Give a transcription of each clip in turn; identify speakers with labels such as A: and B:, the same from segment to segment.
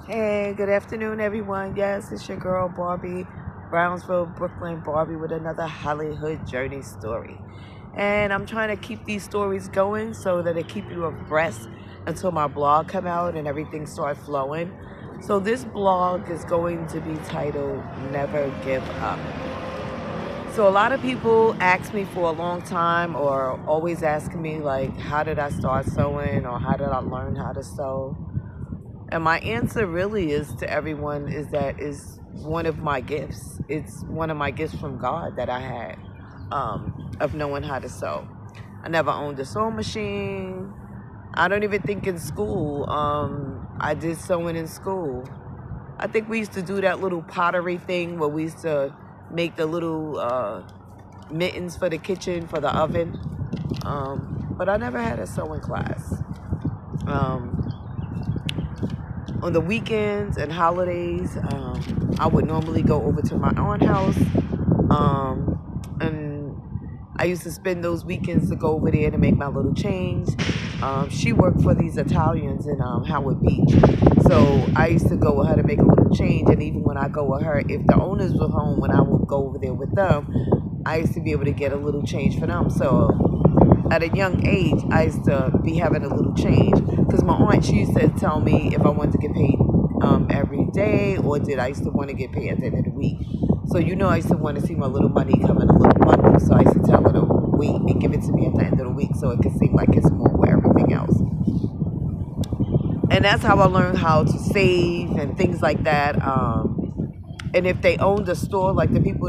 A: Hey, good afternoon, everyone. Yes, it's your girl Barbie, Brownsville, Brooklyn, Barbie with another Hollyhood journey story. And I'm trying to keep these stories going so that they keep you abreast until my blog come out and everything start flowing. So this blog is going to be titled Never Give Up. So a lot of people ask me for a long time or always asking me like, how did I start sewing or how did I learn how to sew? And my answer really is to everyone is that is one of my gifts. It's one of my gifts from God that I had of knowing how to sew. I never owned a sewing machine. I don't even think in school. I did sewing in school. I think we used to do that little pottery thing where we used to make the little mittens for the kitchen, for the oven. But I never had a sewing class. Um, on the weekends and holidays, I would normally go over to my aunt's house, and I used to spend those weekends to go over there to make my little change. She worked for these Italians in Howard Beach, so I used to go with her to make a little change. And even when I go with her, if the owners were home, when I would go over there with them, I used to be able to get a little change for them. So at a young age, I used to be having a little change because my aunt, she used to tell me if I wanted to get paid every day or did I used to want to get paid at the end of the week. So I used to want to see my little money come in a little bundle. So I used to tell her to wait and give it to me at the end of the week so it could seem like it's more with everything else. And that's how I learned how to save and things like that. And if they owned a store, like the people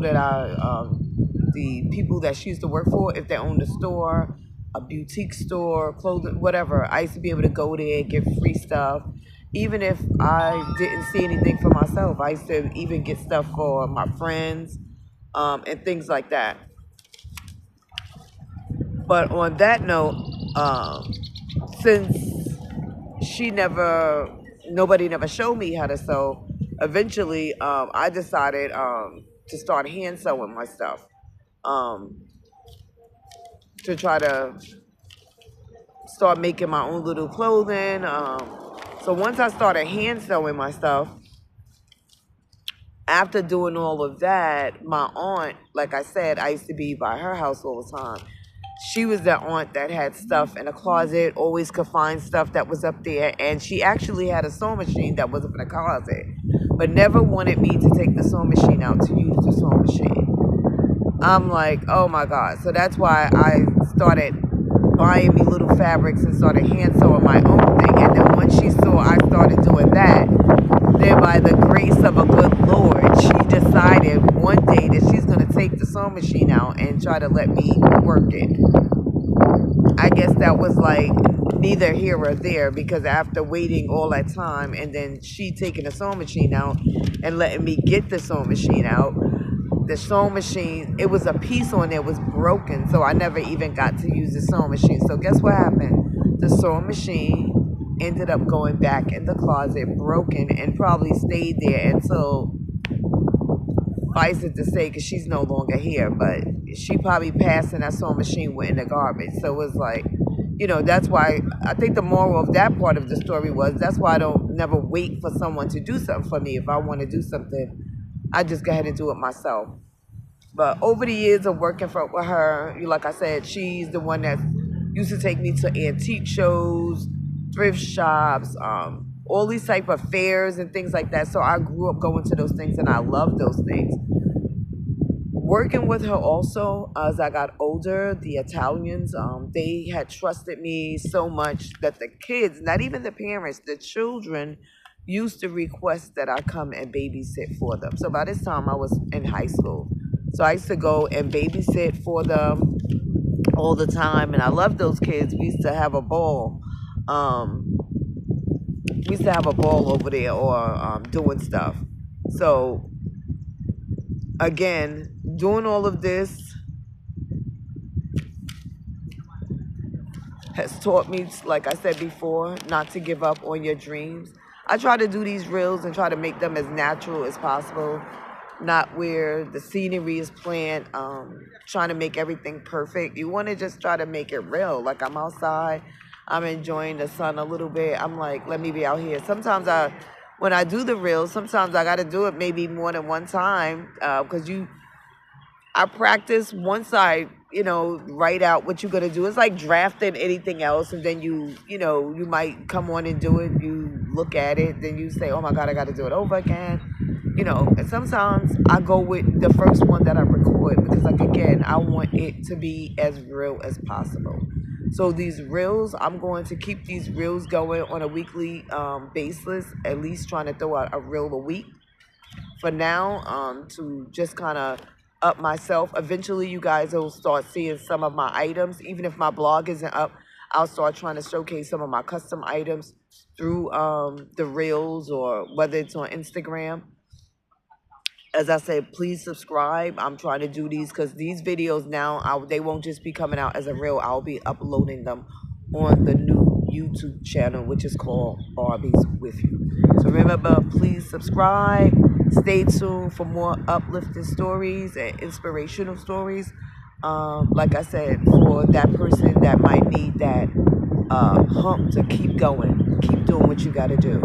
A: that she used to work for, if they owned a store, a boutique store, clothing, whatever, I used to be able to go there, get free stuff. Even if I didn't see anything for myself, I used to even get stuff for my friends, and things like that. But on that note, since she never, nobody never showed me how to sew, eventually I decided to start hand sewing my stuff. Um, to try to start making my own little clothing. So once I started hand sewing my stuff, after doing all of that, my aunt, like I said, I used to be by her house all the time. She was that aunt that had stuff in a closet, always could find stuff that was up there, and she actually had a sewing machine that was up in a closet, but never wanted me to take the sewing machine out to use the sewing machine. I'm like, oh my God. So that's why I started buying me little fabrics and started hand sewing my own thing. And then once she saw I started doing that, then by the grace of a good Lord, she decided one day that she's going to take the sewing machine out and try to let me work it. I guess that was like neither here or there because after waiting all that time and then she taking the sewing machine out and letting me get the sewing machine out, the sewing machine, it was a piece on there was broken, so I never even got to use the sewing machine. So guess what happened? The sewing machine ended up going back in the closet, broken, and probably stayed there until, vice it to say, because she's no longer here, but she probably passed and that sewing machine went in the garbage. So it was like, that's why I think the moral of that part of the story was that's why I don't never wait for someone to do something for me. If I want to do something, I just go ahead and do it myself. But over the years of working with her, like I said, she's the one that used to take me to antique shows, thrift shops, all these type of fairs and things like that. So I grew up going to those things and I love those things. Working with her also as I got older, the Italians, they had trusted me so much that the kids, not even the parents, the children used to request that I come and babysit for them. So by this time I was in high school. So I used to go and babysit for them all the time. And I loved those kids. We used to have a ball. We used to have a ball over there or doing stuff. So again, doing all of this has taught me, like I said before, not to give up on your dreams. I try to do these reels and try to make them as natural as possible, not where the scenery is planned, trying to make everything perfect. You want to just try to make it real. Like I'm outside, I'm enjoying the sun a little bit. I'm like, let me be out here. Sometimes when I do the reels, sometimes I got to do it maybe more than one time because I practice once I, write out what you're gonna do. It's like drafting anything else, and then you might come on and do it. You look at it, then you say, "Oh my God, I got to do it over again." And sometimes I go with the first one that I record because, like, again, I want it to be as real as possible. So these reels, I'm going to keep these reels going on a weekly basis, at least trying to throw out a reel a week for now, to just kind of up myself. Eventually, you guys will start seeing some of my items. Even if my blog isn't up, I'll start trying to showcase some of my custom items through the reels, or whether it's on Instagram. As I said, please subscribe. I'm trying to do these because these videos now, they won't just be coming out as a reel. I'll be uploading them on the new YouTube channel, which is called Barbies With You. So remember, please subscribe. Stay tuned for more uplifting stories and inspirational stories. Like I said, for that person that might need that hump to keep going, keep doing what you got to do.